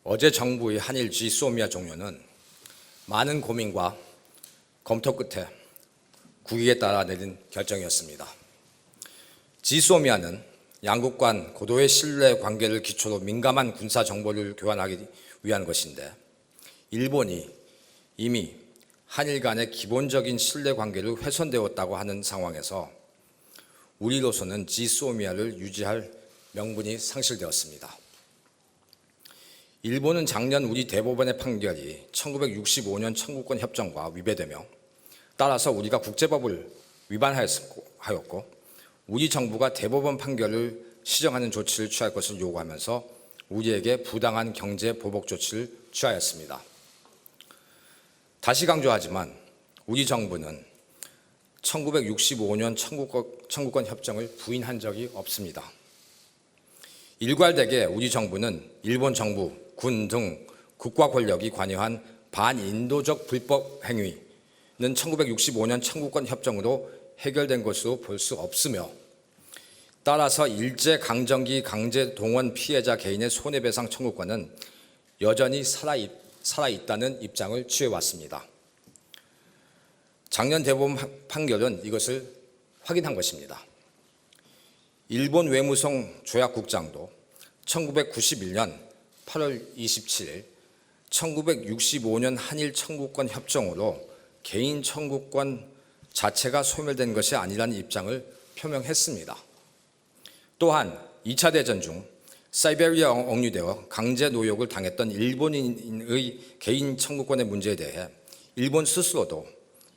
어제 정부의 한일 지소미아 종료는 많은 고민과 검토 끝에 국익에 따라 내린 결정이었습니다. 지소미아는 양국 간 고도의 신뢰 관계를 기초로 민감한 군사 정보를 교환하기 위한 것인데, 일본이 이미 한일 간의 기본적인 신뢰 관계를 훼손되었다고 하는 상황에서 우리로서는 지소미아를 유지할 명분이 상실되었습니다. 일본은 작년 우리 대법원의 판결이 1965년 청구권 협정과 위배되며, 따라서 우리가 국제법을 위반하였고 우리 정부가 대법원 판결을 시정하는 조치를 취할 것을 요구하면서 우리에게 부당한 경제 보복 조치를 취하였습니다. 다시 강조하지만 우리 정부는 1965년 청구권 협정을 부인한 적이 없습니다. 일괄되게 우리 정부는 일본 정부, 군 등 국가 권력이 관여한 반인도적 불법 행위는 1965년 청구권 협정으로 해결된 것으로 볼 수 없으며, 따라서 일제강점기 강제동원 피해자 개인의 손해배상 청구권은 여전히 살아있다는 입장을 취해왔습니다. 작년 대법원 판결은 이것을 확인한 것입니다. 일본 외무성 조약국장도 1991년 8월 27일 1965년 한일 청구권 협정으로 개인 청구권 자체가 소멸된 것이 아니라는 입장을 표명했습니다. 또한 2차 대전 중 사이베리아 억류되어 강제 노역을 당했던 일본인의 개인 청구권의 문제에 대해 일본 스스로도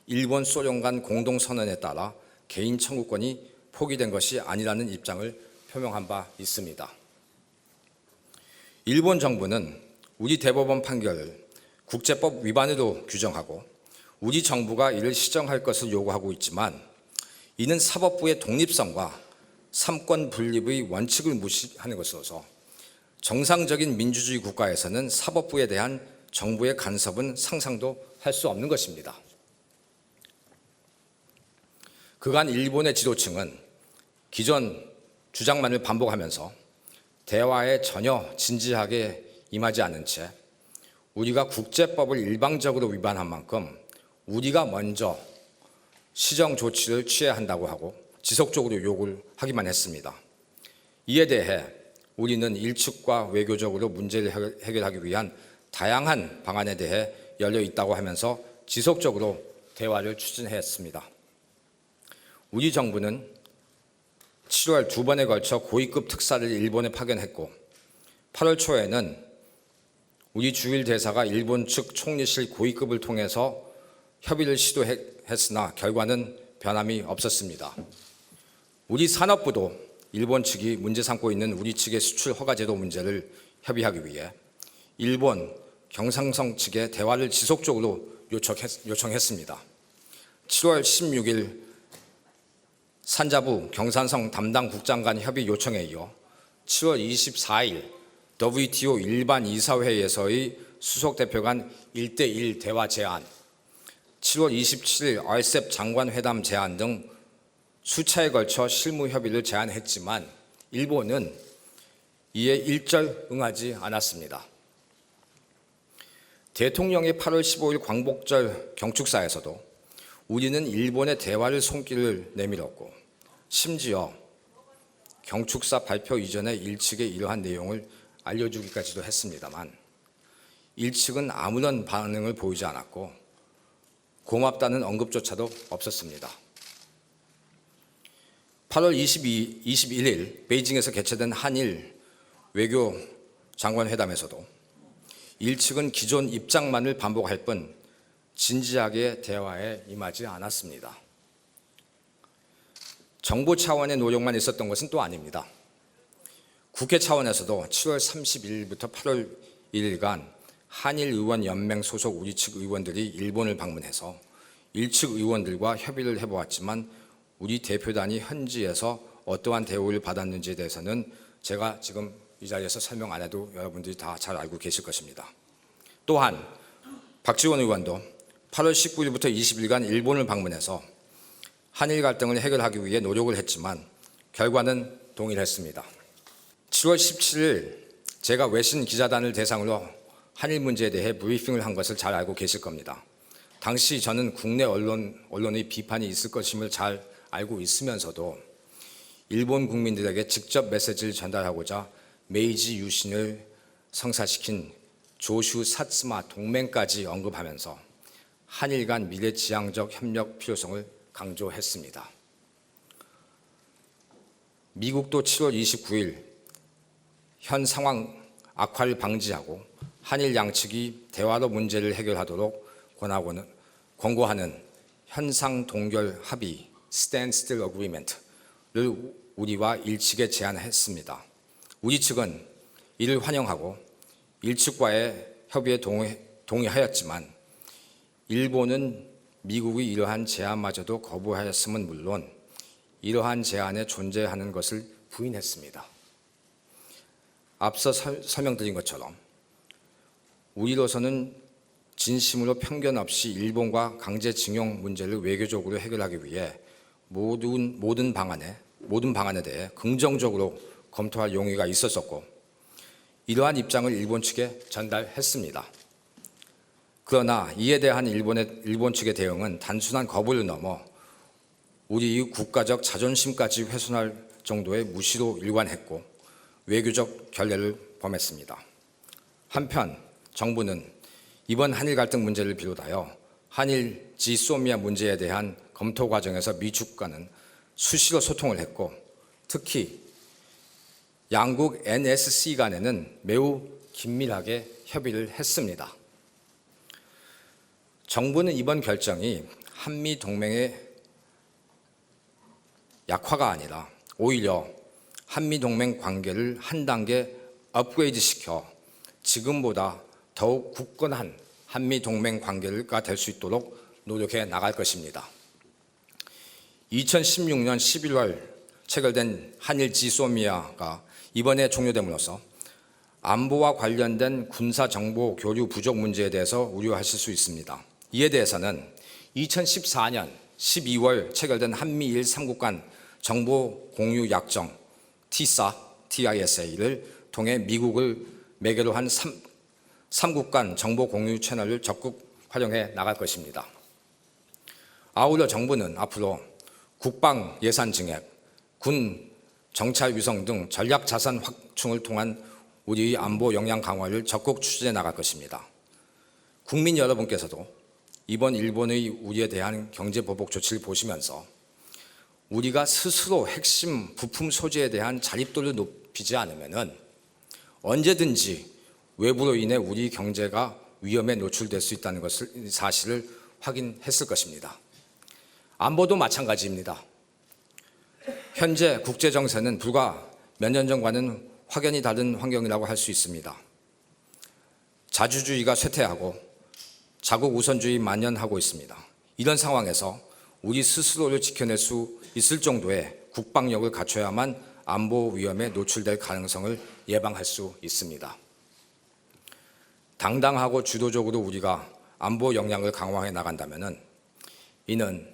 일본 소련 간 공동선언에 따라 개인 청구권이 포기된 것이 아니라는 입장을 표명한 바 있습니다. 일본 정부는 우리 대법원 판결을 국제법 위반으로 규정하고 우리 정부가 이를 시정할 것을 요구하고 있지만, 이는 사법부의 독립성과 삼권 분립의 원칙을 무시하는 것으로서 정상적인 민주주의 국가에서는 사법부에 대한 정부의 간섭은 상상도 할 수 없는 것입니다. 그간 일본의 지도층은 기존 주장만을 반복하면서 대화에 전혀 진지하게 임하지 않은 채 우리가 국제법을 일방적으로 위반한 만큼 우리가 먼저 시정 조치를 취해야 한다고 하고 지속적으로 요구를 하기만 했습니다. 이에 대해 우리는 일측과 외교적으로 문제를 해결하기 위한 다양한 방안에 대해 열려 있다고 하면서 지속적으로 대화를 추진했습니다. 우리 정부는 7월 2번에 걸쳐 고위급 특사를 일본에 파견했고, 8월 초에는 우리 주일 대사가 일본 측 총리실 고위급을 통해서 협의를 시도했으나 결과는 변함이 없었습니다. 우리 산업부도 일본 측이 문제 삼고 있는 우리 측의 수출 허가제도 문제를 협의하기 위해 일본 경상성 측에 대화를 지속적으로 요청했습니다. 7월 16일 산자부 경산성 담당 국장 간 협의 요청에 이어 7월 24일 WTO 일반 이사회에서의 수석 대표 간 1대1 대화 제안, 7월 27일 RCEP 장관회담 제안 등 수차에 걸쳐 실무 협의를 제안했지만 일본은 이에 일절 응하지 않았습니다. 대통령의 8월 15일 광복절 경축사에서도 우리는 일본의 대화를 손길을 내밀었고, 심지어 경축사 발표 이전에 일측에 이러한 내용을 알려주기까지도 했습니다만 일측은 아무런 반응을 보이지 않았고 고맙다는 언급조차도 없었습니다. 8월 21일 베이징에서 개최된 한일 외교 장관 회담에서도 일측은 기존 입장만을 반복할 뿐 진지하게 대화에 임하지 않았습니다. 정부 차원의 노력만 있었던 것은 또 아닙니다. 국회 차원에서도 7월 31일부터 8월 1일간 한일의원연맹 소속 우리 측 의원들이 일본을 방문해서 일측 의원들과 협의를 해보았지만 우리 대표단이 현지에서 어떠한 대우를 받았는지에 대해서는 제가 지금 이 자리에서 설명 안 해도 여러분들이 다 잘 알고 계실 것입니다. 또한 박지원 의원도 8월 19일부터 20일간 일본을 방문해서 한일 갈등을 해결하기 위해 노력을 했지만 결과는 동일했습니다. 7월 17일 제가 외신 기자단을 대상으로 한일 문제에 대해 브리핑을 한 것을 잘 알고 계실 겁니다. 당시 저는 국내 언론의 비판이 있을 것임을 잘 알고 있으면서도 일본 국민들에게 직접 메시지를 전달하고자 메이지 유신을 성사시킨 조슈 사츠마 동맹까지 언급하면서 한일 간 미래지향적 협력 필요성을 강조했습니다. 미국도 7월 29일 현 상황 악화를 방지하고 한일 양측이 대화로 문제를 해결하도록 권고하는 현상 동결 합의 (Standstill Agreement)를 우리와 일측에 제안했습니다. 우리 측은 이를 환영하고 일측과의 협의에 동의하였지만 일본은 미국의 이러한 제안마저도 거부하였음은 물론 이러한 제안에 존재하는 것을 부인했습니다. 앞서 설명드린 것처럼 우리로서는 진심으로 편견 없이 일본과 강제징용 문제를 외교적으로 해결하기 위해 모든 방안에 대해 긍정적으로 검토할 용의가 있었었고 이러한 입장을 일본 측에 전달했습니다. 그러나 이에 대한 일본 측의 대응은 단순한 거부를 넘어 우리의 국가적 자존심까지 훼손할 정도의 무시로 일관했고 외교적 결례를 범했습니다. 한편 정부는 이번 한일 갈등 문제를 비롯하여 한일 지소미아 문제에 대한 검토 과정에서 미축과는 수시로 소통을 했고 특히 양국 NSC 간에는 매우 긴밀하게 협의를 했습니다. 정부는 이번 결정이 한미 동맹의 약화가 아니라 오히려 한미 동맹 관계를 한 단계 업그레이드 시켜 지금보다 더욱 굳건한 한미 동맹 관계가 될 수 있도록 노력해 나갈 것입니다. 2016년 11월 체결된 한일 지소미아가 이번에 종료됨으로써 안보와 관련된 군사 정보 교류 부족 문제에 대해서 우려하실 수 있습니다. 이에 대해서는 2014년 12월 체결된 한미일 3국 간 정보 공유 약정 TISA를 통해 미국을 매개로 한 3국 간 정보 공유 채널을 적극 활용해 나갈 것입니다. 아울러 정부는 앞으로 국방 예산 증액, 군 정찰 위성 등 전략 자산 확충을 통한 우리의 안보 역량 강화를 적극 추진해 나갈 것입니다. 국민 여러분께서도 이번 일본의 우리에 대한 경제 보복 조치를 보시면서 우리가 스스로 핵심 부품 소재에 대한 자립도를 높이지 않으면 언제든지 외부로 인해 우리 경제가 위험에 노출될 수 있다는 사실을 확인했을 것입니다. 안보도 마찬가지입니다. 현재 국제 정세는 불과 몇 년 전과는 확연히 다른 환경이라고 할 수 있습니다. 자주주의가 쇠퇴하고 자국 우선주의 만연하고 있습니다. 이런 상황에서 우리 스스로를 지켜낼 수 있을 정도의 국방력을 갖춰야만 안보 위험에 노출될 가능성을 예방할 수 있습니다. 당당하고 주도적으로 우리가 안보 역량을 강화해 나간다면 이는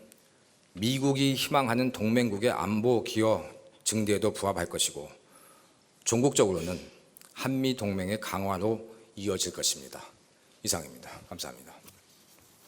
미국이 희망하는 동맹국의 안보 기여 증대에도 부합할 것이고 종국적으로는 한미 동맹의 강화로 이어질 것입니다. 이상입니다. 감사합니다.